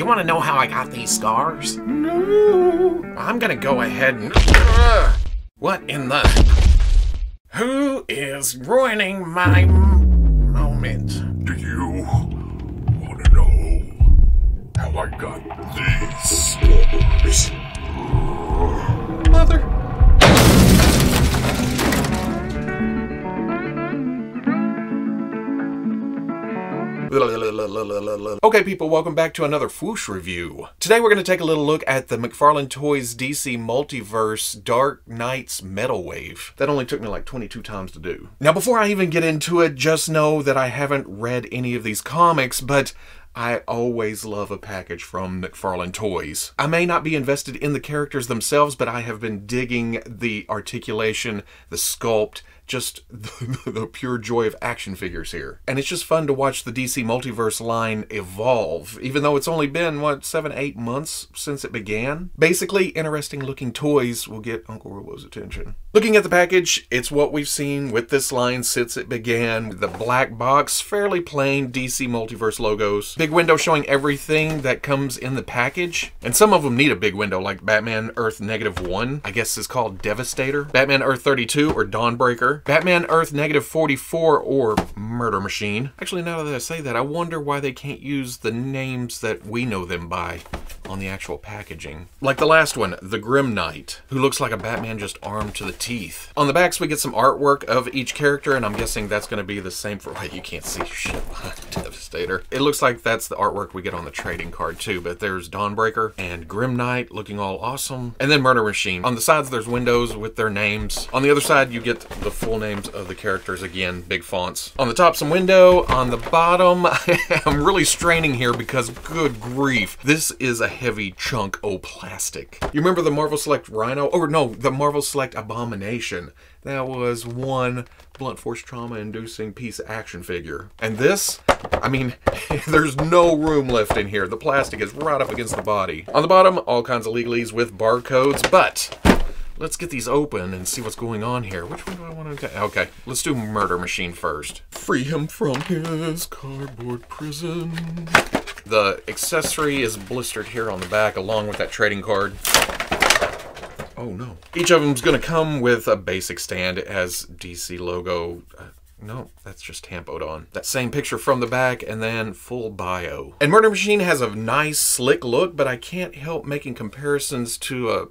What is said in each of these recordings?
You want to know how I got these scars? No. I'm gonna go ahead and... What in the... Who is ruining my moment? Do you want to know how I got these scars? Mother... Okay people, welcome back to another Fwoosh review. Today we're going to take a little look at the McFarlane Toys DC Multiverse Dark Knights Metal Wave. That only took me like 22 times to do. Now before I even get into it, just know that I haven't read any of these comics, but I always love a package from McFarlane Toys. I may not be invested in the characters themselves, but I have been digging the articulation, the sculpt, just the pure joy of action figures here. And it's just fun to watch the DC Multiverse line evolve, even though it's only been, what, 7-8 months since it began? Basically, interesting looking toys will get Uncle Robo's attention. Looking at the package, it's what we've seen with this line since it began. The black box, fairly plain DC Multiverse logos. Big window showing everything that comes in the package. And some of them need a big window, like Batman Earth -1, I guess is called Devastator. Batman Earth 32 or Dawnbreaker. Batman Earth -44 or Murder Machine. Actually, now that I say that, I wonder why they can't use the names that we know them by on the actual packaging. Like the last one, the Grim Knight, who looks like a Batman just armed to the teeth. On the backs, we get some artwork of each character, and I'm guessing that's going to be the same for... Wait, you can't see shit behind Devastator. It looks like that's the artwork we get on the trading card too, but there's Dawnbreaker and Grim Knight looking all awesome. And then Murder Machine. On the sides, there's windows with their names. On the other side, you get the full names of the characters again, big fonts. On the top, some window. On the bottom, I'm really straining here because good grief, this is a heavy chunk of plastic. You remember the Marvel Select Rhino? Or no, the Marvel Select Abomination. That was one blunt force trauma inducing piece of action figure. And this, I mean, there's no room left in here. The plastic is right up against the body. On the bottom, all kinds of legalese with barcodes, but let's get these open and see what's going on here. Which one do I want to take? Okay, let's do Murder Machine first. Free him from his cardboard prison. The accessory is blistered here on the back along with that trading card. Oh no. Each of them's going to come with a basic stand. It has DC logo. No, that's just tampoed on. That same picture from the back and then full bio. And Murder Machine has a nice slick look, but I can't help making comparisons to a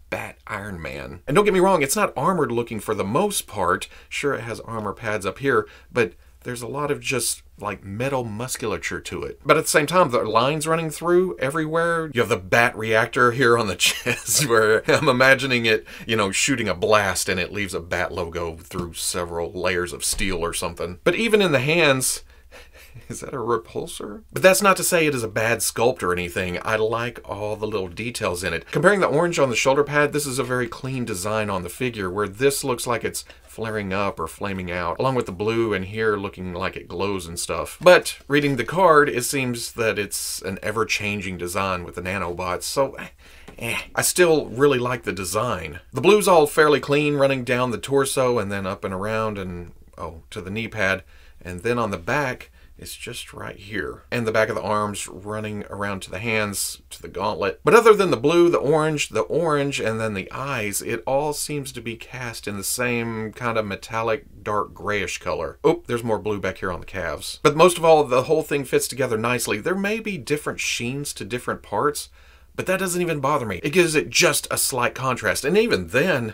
Bat Iron Man. And don't get me wrong, it's not armored looking for the most part. Sure, it has armor pads up here, but there's a lot of just like metal musculature to it. But at the same time, the lines running through everywhere. You have the bat reactor here on the chest where I'm imagining it, you know, shooting a blast and it leaves a bat logo through several layers of steel or something. But even in the hands, is that a repulsor? But that's not to say it is a bad sculpt or anything. I like all the little details in it. Comparing the orange on the shoulder pad, this is a very clean design on the figure, where this looks like it's flaring up or flaming out, along with the blue and here looking like it glows and stuff. But reading the card, it seems that it's an ever-changing design with the nanobots, so I still really like the design. The blue's all fairly clean, running down the torso and then up and around and, oh, to the knee pad. And then on the back, it's just right here. And the back of the arms running around to the hands, to the gauntlet. But other than the blue, the orange, and then the eyes, it all seems to be cast in the same kind of metallic, dark grayish color. Oh, there's more blue back here on the calves. But most of all, the whole thing fits together nicely. There may be different sheens to different parts, but that doesn't even bother me. It gives it just a slight contrast. And even then,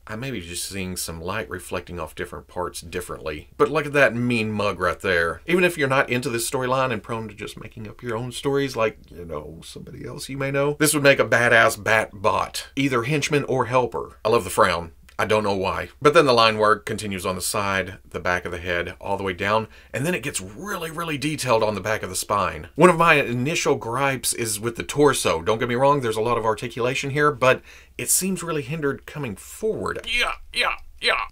I may be just seeing some light reflecting off different parts differently. But look at that mean mug right there. Even if you're not into this storyline and prone to just making up your own stories like, you know, somebody else you may know, this would make a badass bat bot. Either henchman or helper. I love the frown. I don't know why. But then the line work continues on the side, the back of the head, all the way down, and then it gets really, really detailed on the back of the spine. One of my initial gripes is with the torso. Don't get me wrong, there's a lot of articulation here, but it seems really hindered coming forward. Yeah.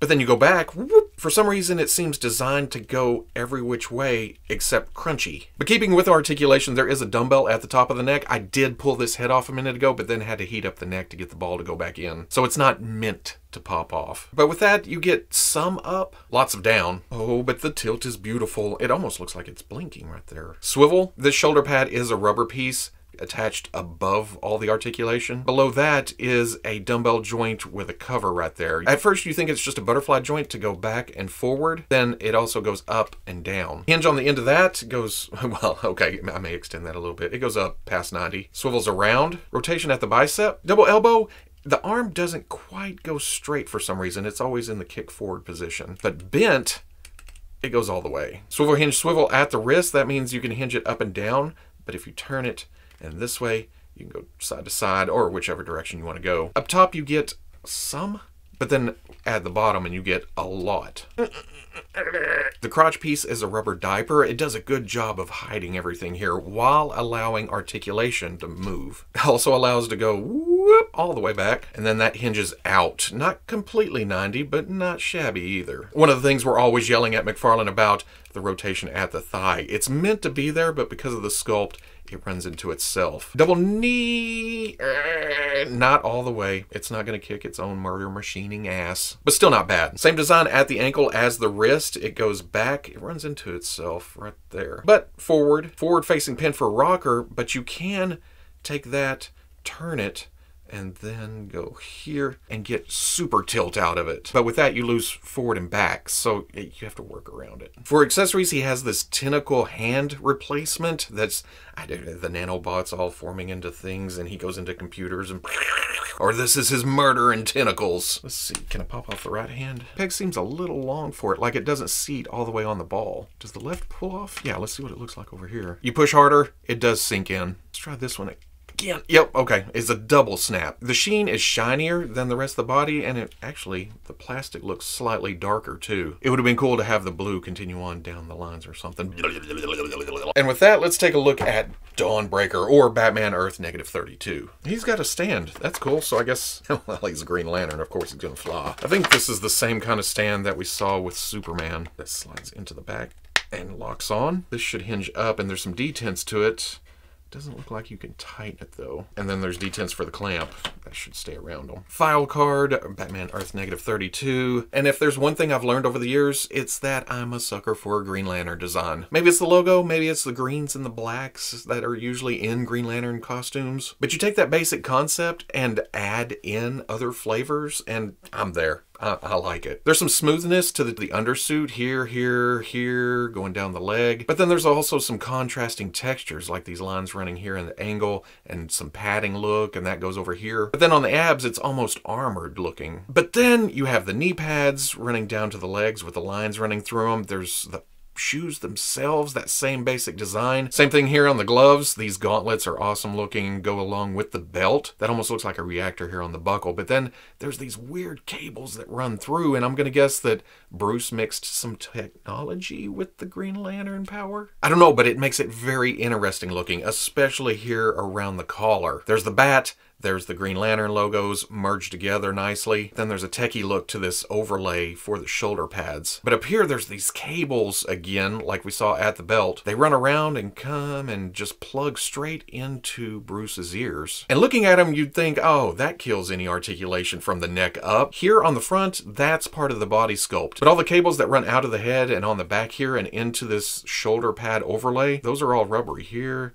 But then you go back, whoop, for some reason it seems designed to go every which way except crunchy. But keeping with articulation, there is a dumbbell at the top of the neck. I did pull this head off a minute ago, but then had to heat up the neck to get the ball to go back in. So it's not meant to pop off. But with that, you get some up, lots of down. Oh, but the tilt is beautiful. It almost looks like it's blinking right there. Swivel, this shoulder pad is a rubber piece. attached above all the articulation. Below that is a dumbbell joint with a cover right there. At first you think it's just a butterfly joint to go back and forward, then it also goes up and down. Hinge on the end of that goes, well, okay, I may extend that a little bit. It goes up past 90. Swivels around. Rotation at the bicep. Double elbow. The arm doesn't quite go straight for some reason. It's always in the kick forward position. But bent, it goes all the way. Swivel hinge swivel at the wrist. That means you can hinge it up and down. But if you turn it and this way, you can go side to side or whichever direction you want to go. Up top you get some, but then at the bottom and you get a lot. The crotch piece is a rubber diaper. It does a good job of hiding everything here while allowing articulation to move. It also allows to go whoop all the way back, and then that hinges out. Not completely 90, but not shabby either. One of the things we're always yelling at McFarlane about, the rotation at the thigh. It's meant to be there, but because of the sculpt, it runs into itself. Double knee, not all the way. It's not going to kick its own murder machining ass, but still not bad. Same design at the ankle as the wrist. It goes back, it runs into itself right there. But forward facing pin for rocker, but you can take that, turn it, and then go here and get super tilt out of it. But with that, you lose forward and back, so you have to work around it. For accessories, he has this tentacle hand replacement that's, I don't know, the nanobots all forming into things, and he goes into computers and... Or this is his murder in tentacles. Let's see, can I pop off the right hand? Peg seems a little long for it, like it doesn't seat all the way on the ball. Does the left pull off? Yeah, let's see what it looks like over here. You push harder, it does sink in. Let's try this one again. Yep, okay, it's a double snap. The sheen is shinier than the rest of the body, and it actually, the plastic looks slightly darker too. It would have been cool to have the blue continue on down the lines or something. And with that, let's take a look at Dawnbreaker, or Batman Earth -32. He's got a stand. That's cool. So I guess, well, he's a Green Lantern. Of course he's gonna fly. I think this is the same kind of stand that we saw with Superman. That slides into the back and locks on. This should hinge up, and there's some detents to it. Doesn't look like you can tighten it though. And then there's detents for the clamp. That should stay around them. File card, Batman Earth -32. And if there's one thing I've learned over the years, it's that I'm a sucker for a Green Lantern design. Maybe it's the logo, maybe it's the greens and the blacks that are usually in Green Lantern costumes. But you take that basic concept and add in other flavors, and I'm there. I like it. There's some smoothness to the undersuit here, going down the leg. But then there's also some contrasting textures, like these lines running here in the angle, and some padding look, and that goes over here. But then on the abs, it's almost armored looking. But then you have the knee pads running down to the legs with the lines running through them. There's the shoes themselves, that same basic design. Same thing here on the gloves. These gauntlets are awesome looking, go along with the belt. That almost looks like a reactor here on the buckle. But then there's these weird cables that run through, and I'm gonna guess that Bruce mixed some technology with the Green Lantern power. I don't know, but it makes it very interesting looking, especially here around the collar. There's the bat, there's the Green Lantern logos merged together nicely. Then there's a techie look to this overlay for the shoulder pads. But up here, there's these cables again, like we saw at the belt. They run around and come and just plug straight into Bruce's ears. And looking at them, you'd think, oh, that kills any articulation from the neck up. Here on the front, that's part of the body sculpt. But all the cables that run out of the head and on the back here and into this shoulder pad overlay, those are all rubbery here,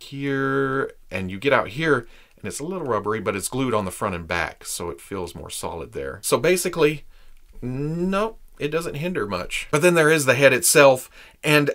and you get out here, and it's a little rubbery, but it's glued on the front and back, so it feels more solid there. So basically, nope, it doesn't hinder much. But then there is the head itself, and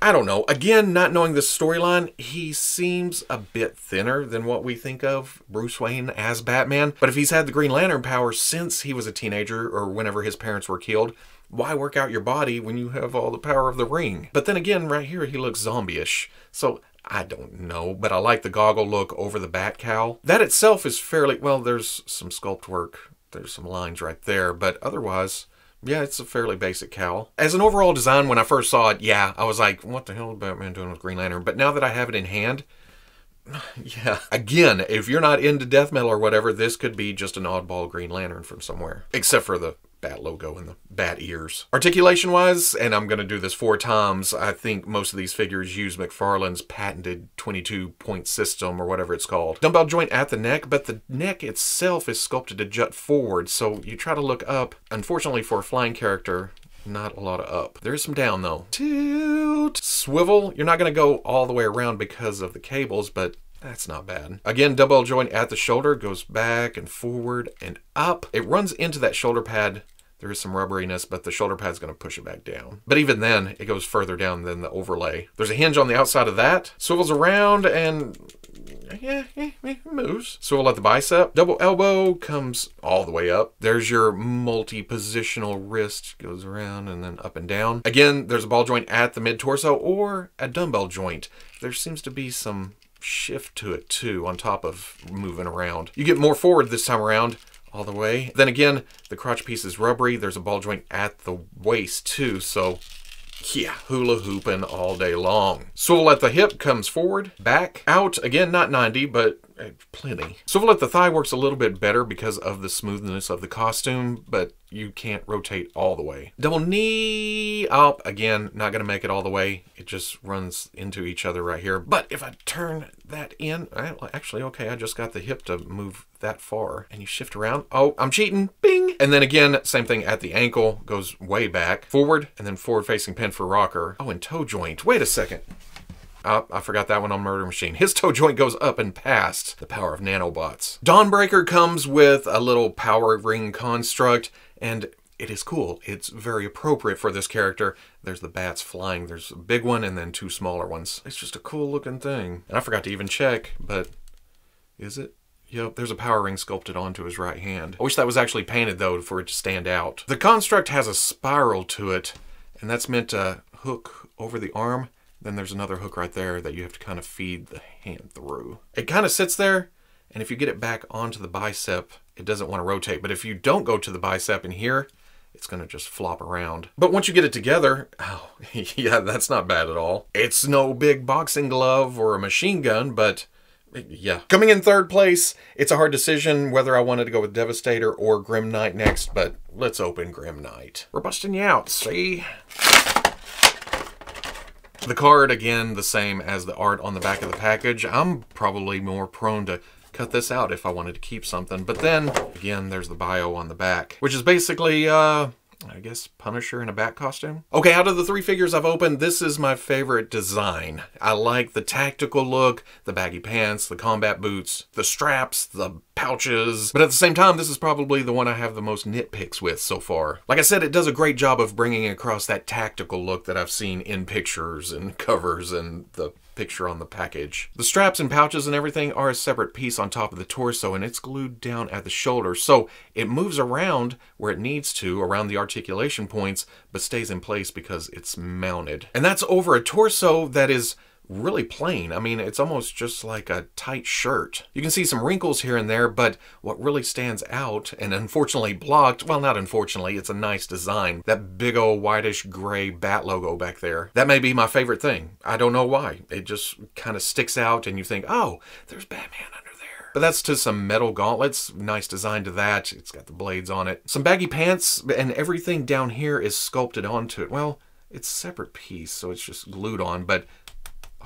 I don't know, again, not knowing the storyline, he seems a bit thinner than what we think of Bruce Wayne as Batman. But if he's had the Green Lantern power since he was a teenager or whenever his parents were killed, why work out your body when you have all the power of the ring? But then again, right here, he looks zombie-ish. So I don't know, but I like the goggle look over the bat cowl. That itself is fairly, well, there's some sculpt work. There's some lines right there, but otherwise, yeah, it's a fairly basic cowl. As an overall design, when I first saw it, yeah, I was like, what the hell is Batman doing with Green Lantern? But now that I have it in hand, yeah. Again, if you're not into death metal or whatever, this could be just an oddball Green Lantern from somewhere. Except for the bat logo and the bat ears. Articulation wise, and I'm going to do this 4 times, I think most of these figures use McFarlane's patented 22-point system or whatever it's called. Dumbbell joint at the neck, but the neck itself is sculpted to jut forward, so you try to look up. Unfortunately for a flying character, not a lot of up. There's some down though. Tilt. Swivel, you're not going to go all the way around because of the cables, but That's not bad. Again, double L joint at the shoulder, goes back and forward and up. It runs into that shoulder pad. There is some rubberiness, but the shoulder pad's going to push it back down. But even then, it goes further down than the overlay. There's a hinge on the outside of that. Swivels around and yeah, it moves. Swivel at the bicep. Double elbow comes all the way up. There's your multi-positional wrist. Goes around and then up and down. Again, there's a ball joint at the mid-torso or a dumbbell joint. There seems to be some shift to it too on top of moving around. You get more forward this time around. All the way. Then again, the crotch piece is rubbery. There's a ball joint at the waist too, so yeah, hula hooping all day long. Swivel at the hip comes forward, back, out. Again, not 90, but plenty. Swivel at the thigh works a little bit better because of the smoothness of the costume, but you can't rotate all the way. Double knee up. Again, not going to make it all the way. It just runs into each other right here. But if I turn that in, actually, okay, I just got the hip to move that far. And you shift around. Oh, I'm cheating. Bing! And then again, same thing at the ankle. Goes way back. Forward, and then forward-facing pin for rocker. Oh, and toe joint. Wait a second. I forgot that one on Murder Machine. His toe joint goes up and past. The power of nanobots. Dawnbreaker comes with a little power ring construct, and it is cool. It's very appropriate for this character. There's the bats flying. There's a big one and then two smaller ones. It's just a cool looking thing. And I forgot to even check, but is it? Yep, there's a power ring sculpted onto his right hand. I wish that was actually painted though for it to stand out. The construct has a spiral to it, and that's meant to hook over the arm. Then there's another hook right there that you have to kind of feed the hand through. It kind of sits there, and if you get it back onto the bicep, it doesn't want to rotate. But if you don't go to the bicep in here, it's going to just flop around. But once you get it together, oh, yeah, that's not bad at all. It's no big boxing glove or a machine gun, but yeah. Coming in third place, it's a hard decision whether I wanted to go with Devastator or Grim Knight next, but let's open Grim Knight. We're busting you out, see? The card, again, the same as the art on the back of the package. I'm probably more prone to cut this out if I wanted to keep something. But then, again, there's the bio on the back, which is basically, I guess, Punisher in a bat costume. Okay, out of the three figures I've opened, this is my favorite design. I like the tactical look, the baggy pants, the combat boots, the straps, the pouches. But at the same time, this is probably the one I have the most nitpicks with so far. Like I said, it does a great job of bringing across that tactical look that I've seen in pictures and covers and the picture on the package. The straps and pouches and everything are a separate piece on top of the torso, and it's glued down at the shoulder, so it moves around where it needs to around the articulation points, but stays in place because it's mounted. And that's over a torso that is really plain. I mean, it's almost just like a tight shirt. You can see some wrinkles here and there, but what really stands out, and unfortunately blocked, well, not unfortunately, it's a nice design. That big old whitish gray bat logo back there. That may be my favorite thing. I don't know why. It just kind of sticks out and you think, oh, there's Batman under there. But that's to some metal gauntlets. Nice design to that. It's got the blades on it. Some baggy pants, and everything down here is sculpted onto it. Well, it's a separate piece, so it's just glued on, but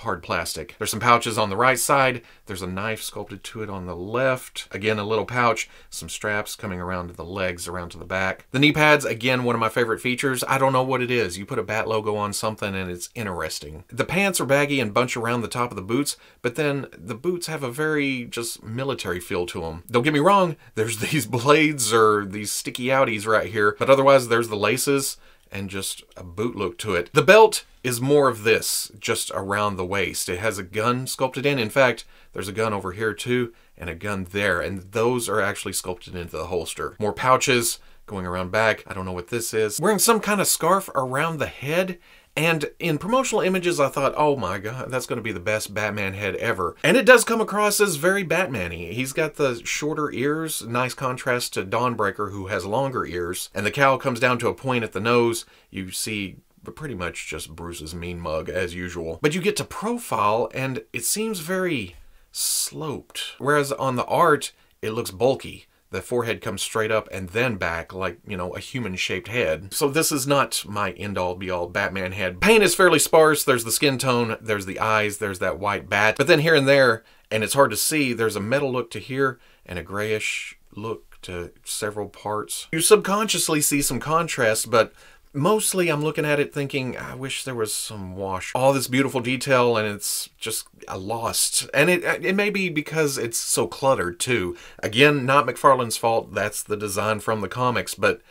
hard plastic. There's some pouches on the right side. There's a knife sculpted to it on the left. Again, a little pouch. Some straps coming around to the legs, around to the back. The knee pads, again, one of my favorite features. I don't know what it is. You put a bat logo on something and it's interesting. The pants are baggy and bunch around the top of the boots, but then the boots have a very just military feel to them. Don't get me wrong, there's these blades or these sticky outies right here, but otherwise there's the laces and just a boot look to it. The belt is more of this, just around the waist. It has a gun sculpted in. In fact, there's a gun over here too, and a gun there, and those are actually sculpted into the holster. More pouches going around back. I don't know what this is. Wearing some kind of scarf around the head, and in promotional images I thought, oh my god, that's going to be the best Batman head ever. And it does come across as very Batman-y. He's got the shorter ears, nice contrast to Dawnbreaker, who has longer ears, and the cowl comes down to a point at the nose. You see pretty much just Bruce's mean mug as usual. But you get to profile and it seems very sloped. Whereas on the art, it looks bulky. The forehead comes straight up and then back like, you know, a human-shaped head. So this is not my end-all be-all Batman head. Paint is fairly sparse. There's the skin tone, there's the eyes, there's that white bat. But then here and there, and it's hard to see, there's a metal look to here and a grayish look to several parts. You subconsciously see some contrast, but Mostly I'm looking at it thinking, I wish there was some wash. All this beautiful detail and it's just lost. And it may be because it's so cluttered too. Again, not McFarlane's fault. That's the design from the comics, but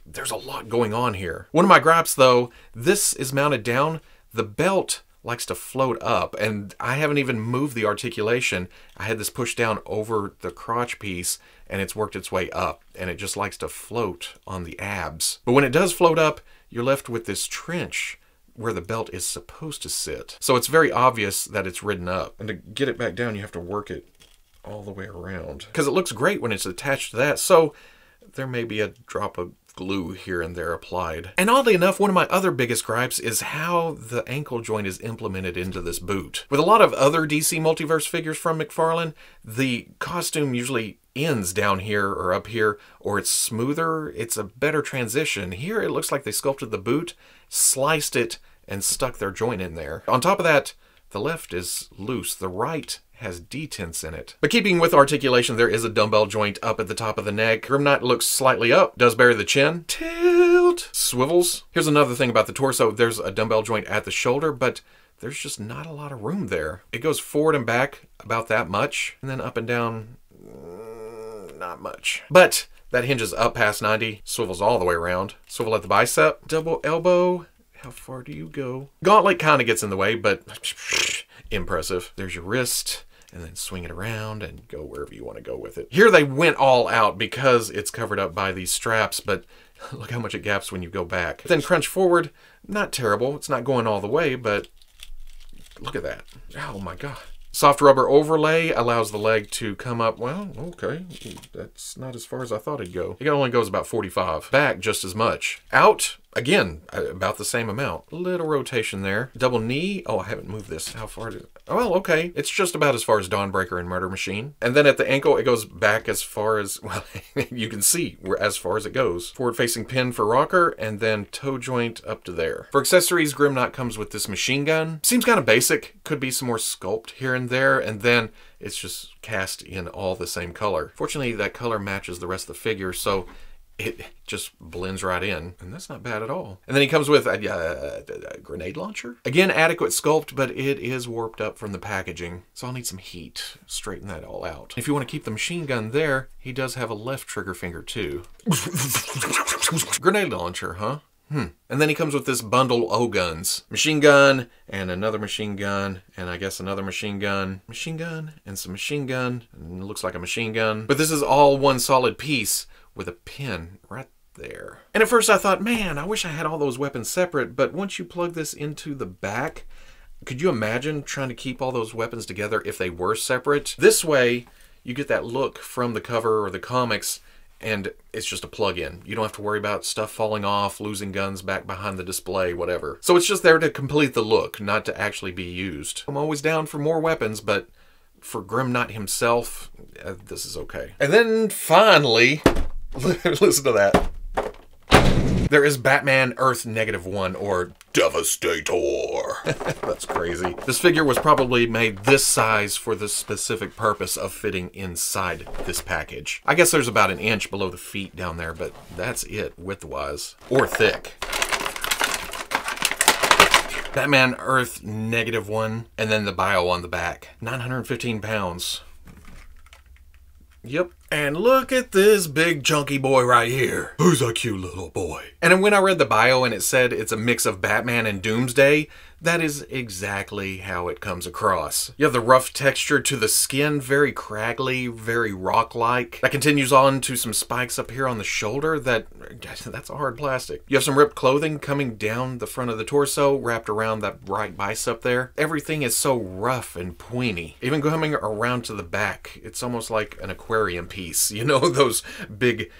there's a lot going on here. One of my gripes though, this is mounted down. The belt likes to float up, and I haven't even moved the articulation. I had this pushed down over the crotch piece and it's worked its way up, and it just likes to float on the abs. But when it does float up, you're left with this trench where the belt is supposed to sit. So it's very obvious that it's ridden up. And to get it back down, you have to work it all the way around. Because it looks great when it's attached to that, so there may be a drop of glue here and there applied. And oddly enough, one of my other biggest gripes is how the ankle joint is implemented into this boot. With a lot of other DC Multiverse figures from McFarlane, the costume usually ends down here or up here, or it's smoother. It's a better transition. Here it looks like they sculpted the boot, sliced it, and stuck their joint in there. On top of that, the left is loose. The right has detents in it. But keeping with articulation, there is a dumbbell joint up at the top of the neck. Grimknight looks slightly up, does bury the chin. Tilt! Swivels. Here's another thing about the torso. There's a dumbbell joint at the shoulder, but there's just not a lot of room there. It goes forward and back about that much, and then up and down, not much. But that hinges up past 90, swivels all the way around. Swivel at the bicep, double elbow. How far do you go? Gauntlet kind of gets in the way, but impressive. There's your wrist, and then swing it around and go wherever you want to go with it. Here they went all out because it's covered up by these straps, but look how much it gaps when you go back. Then crunch forward, not terrible. It's not going all the way, but look at that. Oh my God. Soft rubber overlay allows the leg to come up. Well, okay, that's not as far as I thought it'd go. It only goes about 45. Back just as much. Out, again, about the same amount. Little rotation there. Double knee. Oh, I haven't moved this. How far did it? Oh, well, okay. It's just about as far as Dawnbreaker and Murder Machine. And then at the ankle, it goes back as far as, well, you can see as far as it goes. Forward-facing pin for rocker, and then toe joint up to there. For accessories, Grimknight comes with this machine gun. Seems kind of basic. Could be some more sculpt here and there, and then it's just cast in all the same color. Fortunately, that color matches the rest of the figure, so it just blends right in, and that's not bad at all. And then he comes with a grenade launcher. Again, adequate sculpt, but it is warped up from the packaging, so I'll need some heat. Straighten that all out. If you want to keep the machine gun there, he does have a left trigger finger too. Grenade launcher, huh? And then he comes with this bundle O guns. Machine gun, and another machine gun, and I guess another machine gun, and some machine gun, and it looks like a machine gun. But this is all one solid piece with a pin right there. And at first I thought, man, I wish I had all those weapons separate, but once you plug this into the back, could you imagine trying to keep all those weapons together if they were separate? This way, you get that look from the cover or the comics, and it's just a plug-in. You don't have to worry about stuff falling off, losing guns back behind the display, whatever. So it's just there to complete the look, not to actually be used. I'm always down for more weapons, but for Grimknight himself, this is okay. And then finally, listen to that. There is Batman Earth -1, or Devastator. That's crazy. This figure was probably made this size for the specific purpose of fitting inside this package. I guess there's about an inch below the feet down there, but that's it width-wise. Or thick. Batman Earth -1, and then the bio on the back. 915 pounds. Yep. And look at this big chunky boy right here. Who's a cute little boy? And when I read the bio and it said it's a mix of Batman and Doomsday, that is exactly how it comes across. You have the rough texture to the skin, very craggly, very rock-like. That continues on to some spikes up here on the shoulder that's a hard plastic. You have some ripped clothing coming down the front of the torso, wrapped around that right bicep there. Everything is so rough and pointy. Even coming around to the back, it's almost like an aquarium piece. You know, those big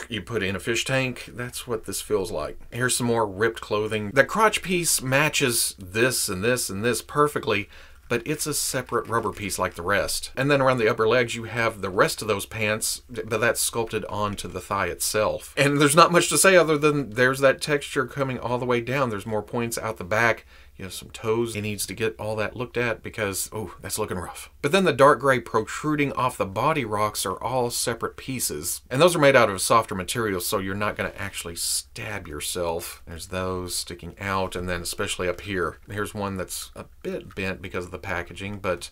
you put in a fish tank? That's what this feels like. Here's some more ripped clothing. The crotch piece matches this and this and this perfectly, but it's a separate rubber piece like the rest. And then around the upper legs, you have the rest of those pants, but that's sculpted onto the thigh itself. And there's not much to say other than there's that texture coming all the way down. There's more points out the back. You have some toes. He needs to get all that looked at because, oh, that's looking rough. But then the dark gray protruding off the body rocks are all separate pieces. And those are made out of softer materials, so you're not going to actually stab yourself. There's those sticking out, and then especially up here. Here's one that's a bit bent because of the packaging, but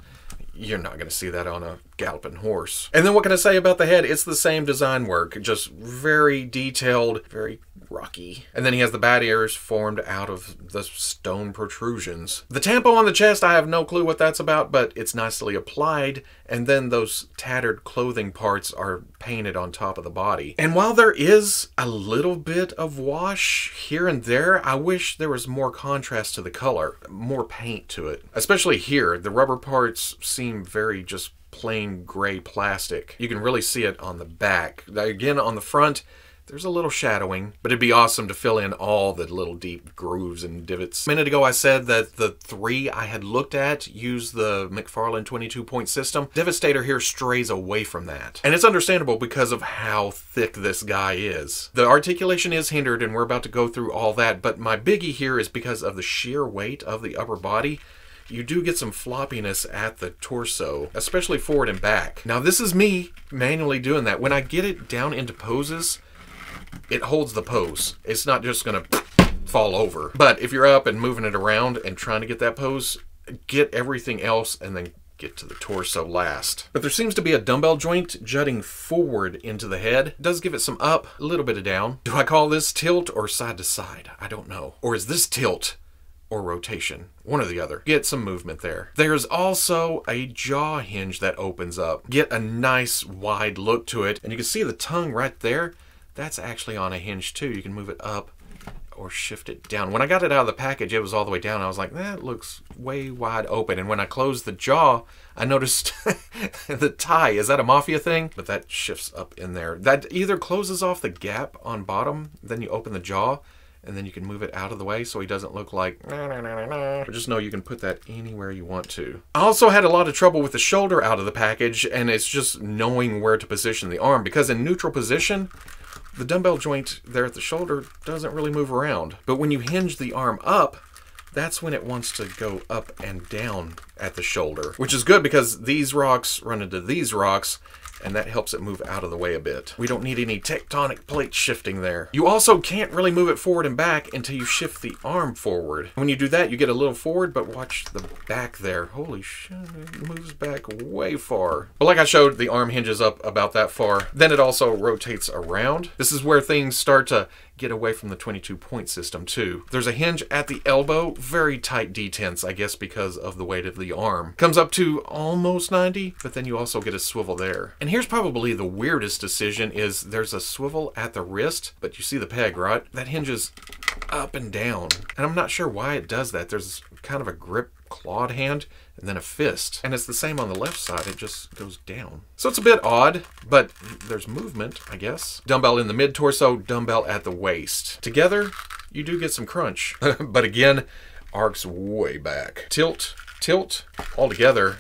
you're not going to see that on a galloping horse. And then what can I say about the head? It's the same design work, just very detailed, very rocky. And then he has the bat ears formed out of the stone protrusions. The tampo on the chest, I have no clue what that's about, but it's nicely applied. And then those tattered clothing parts are painted on top of the body. And while there is a little bit of wash here and there, I wish there was more contrast to the color, more paint to it. Especially here, the rubber parts seem very just plain gray plastic. You can really see it on the back. Again, on the front, there's a little shadowing, but it'd be awesome to fill in all the little deep grooves and divots. A minute ago I said that the 3 I had looked at use the McFarlane 22-point system. Devastator here strays away from that. And it's understandable because of how thick this guy is. The articulation is hindered, and we're about to go through all that, but my biggie here is because of the sheer weight of the upper body. You do get some floppiness at the torso, especially forward and back. Now this is me manually doing that. When I get it down into poses, it holds the pose. It's not just gonna fall over. But if you're up and moving it around and trying to get that pose, get everything else and then get to the torso last. But there seems to be a dumbbell joint jutting forward into the head. It does give it some up, a little bit of down. Do I call this tilt or side to side? I don't know. Or is this tilt or rotation? One or the other. Get some movement there. There's also a jaw hinge that opens up. Get a nice wide look to it. And you can see the tongue right there. That's actually on a hinge too. You can move it up or shift it down. When I got it out of the package, it was all the way down. I was like, that looks way wide open. And when I closed the jaw, I noticed the tie. Is that a Mafia thing? But that shifts up in there. That either closes off the gap on bottom, then you open the jaw, and then you can move it out of the way so he doesn't look like but just know you can put that anywhere you want to. I also had a lot of trouble with the shoulder out of the package, and it's just knowing where to position the arm, because in neutral position, the dumbbell joint there at the shoulder doesn't really move around. But when you hinge the arm up, that's when it wants to go up and down at the shoulder, which is good because these rocks run into these rocks, and that helps it move out of the way a bit. We don't need any tectonic plate shifting there. You also can't really move it forward and back until you shift the arm forward. When you do that, you get a little forward, but watch the back there. Holy shit, it moves back way far. But like I showed, the arm hinges up about that far. Then it also rotates around. This is where things start to get away from the 22-point system too. There's a hinge at the elbow, very tight detents, I guess because of the weight of the arm. Comes up to almost 90, but then you also get a swivel there. And here's probably the weirdest decision is there's a swivel at the wrist, but you see the peg, right? That hinges up and down. And I'm not sure why it does that. There's kind of a grip clawed hand and then a fist. And it's the same on the left side, it just goes down. So it's a bit odd, but there's movement, I guess. Dumbbell in the mid-torso, dumbbell at the waist. Together, you do get some crunch. But again, arcs way back. Tilt, tilt, all together.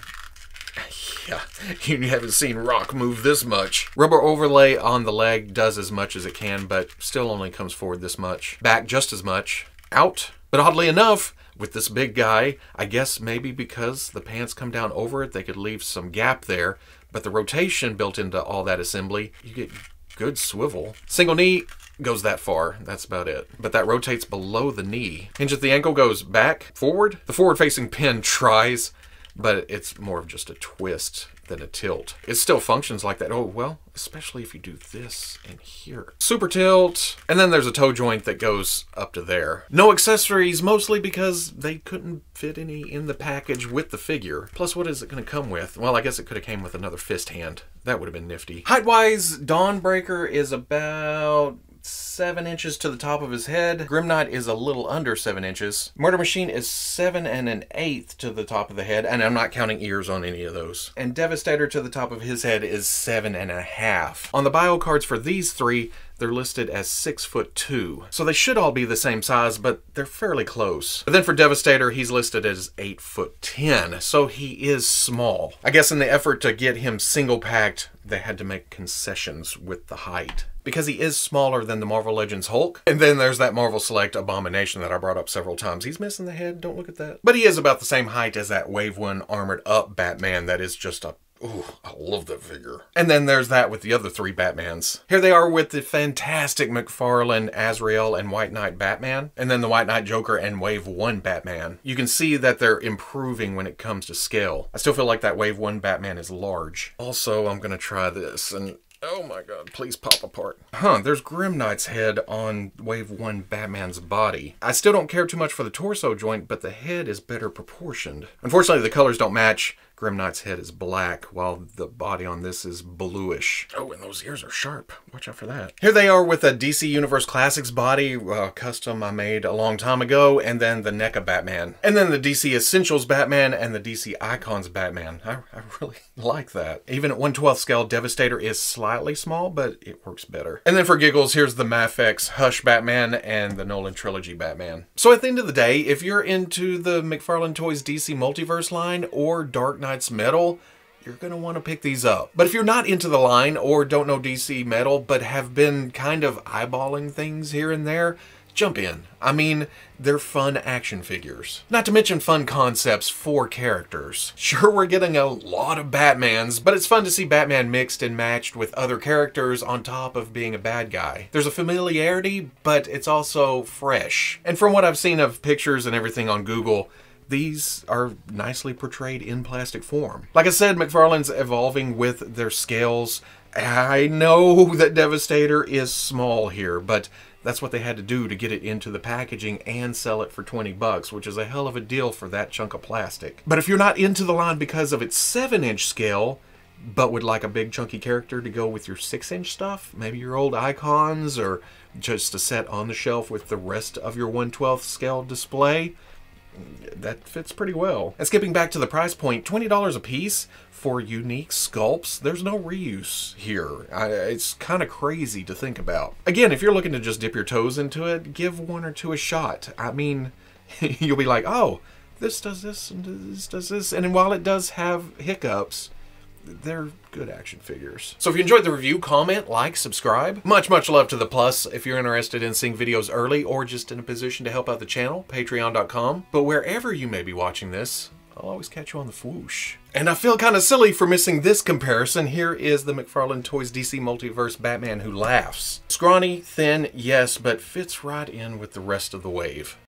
Yeah, you haven't seen rock move this much. Rubber overlay on the leg does as much as it can, but still only comes forward this much. Back just as much. Out. But oddly enough, with this big guy, I guess maybe because the pants come down over it, they could leave some gap there. But the rotation built into all that assembly, you get good swivel. Single knee goes that far. That's about it. But that rotates below the knee. Hinge at the ankle goes back, forward. The forward-facing pin tries, but it's more of just a twist than a tilt. It still functions like that. Oh, well, especially if you do this and here. Super tilt. And then there's a toe joint that goes up to there. No accessories, mostly because they couldn't fit any in the package with the figure. Plus, what is it going to come with? Well, I guess it could have came with another fist hand. That would have been nifty. Height-wise, Dawnbreaker is about 7 inches to the top of his head. Grim Knight is a little under 7 inches. Murder Machine is 7 1/8 to the top of the head, and I'm not counting ears on any of those. And Devastator to the top of his head is 7 1/2. On the bio cards for these three, they're listed as 6'2". So they should all be the same size, but they're fairly close. But then for Devastator, he's listed as 8'10", so he is small. I guess in the effort to get him single packed, they had to make concessions with the height. because he is smaller than the Marvel Legends Hulk. And then there's that Marvel Select Abomination that I brought up several times. He's missing the head, don't look at that. But he is about the same height as that Wave 1 armored up Batman that is just a... Ooh, I love that figure. And then there's that with the other 3 Batmans. Here they are with the fantastic McFarlane Azrael and White Knight Batman, and then the White Knight Joker and Wave 1 Batman. You can see that they're improving when it comes to scale. I still feel like that Wave 1 Batman is large. Also, I'm gonna try this, and oh my god, please pop apart. There's Grim Knight's head on Wave 1 Batman's body. I still don't care too much for the torso joint, but the head is better proportioned. Unfortunately, the colors don't match. Grim Knight's head is black, while the body on this is bluish. Oh, and those ears are sharp. Watch out for that. Here they are with a DC Universe Classics body, custom I made a long time ago, and then the NECA Batman. And then the DC Essentials Batman and the DC Icons Batman. I really like that. Even at 1/12 scale, Devastator is slightly small, but it works better. And then for giggles, here's the Mafex Hush Batman and the Nolan Trilogy Batman. So at the end of the day, if you're into the McFarlane Toys DC Multiverse line or Dark Knight's Metal, you're going to want to pick these up. But if you're not into the line or don't know DC Metal but have been kind of eyeballing things here and there, jump in. I mean, they're fun action figures. Not to mention fun concepts for characters. Sure, we're getting a lot of Batmans, but it's fun to see Batman mixed and matched with other characters on top of being a bad guy. There's a familiarity, but it's also fresh. And from what I've seen of pictures and everything on Google, these are nicely portrayed in plastic form. Like I said, McFarlane's evolving with their scales. I know that Devastator is small here, but that's what they had to do to get it into the packaging and sell it for 20 bucks, which is a hell of a deal for that chunk of plastic. But if you're not into the line because of its 7-inch scale, but would like a big chunky character to go with your 6-inch stuff, maybe your old icons, or just a set on the shelf with the rest of your 1/12 scale display, that fits pretty well. And skipping back to the price point, $20 a piece for unique sculpts. There's no reuse here. It's kind of crazy to think about. Again, if you're looking to just dip your toes into it, give 1 or 2 a shot. I mean, you'll be like, oh, this does this and this does this. And while it does have hiccups, they're good action figures. So if you enjoyed the review, comment, like, subscribe. Much love to the plus. If you're interested in seeing videos early or just in a position to help out the channel, patreon.com. But wherever you may be watching this, I'll always catch you on the Fwoosh. And I feel kind of silly for missing this comparison. Here is the McFarlane Toys DC Multiverse Batman who laughs. Scrawny, thin, yes, but fits right in with the rest of the wave.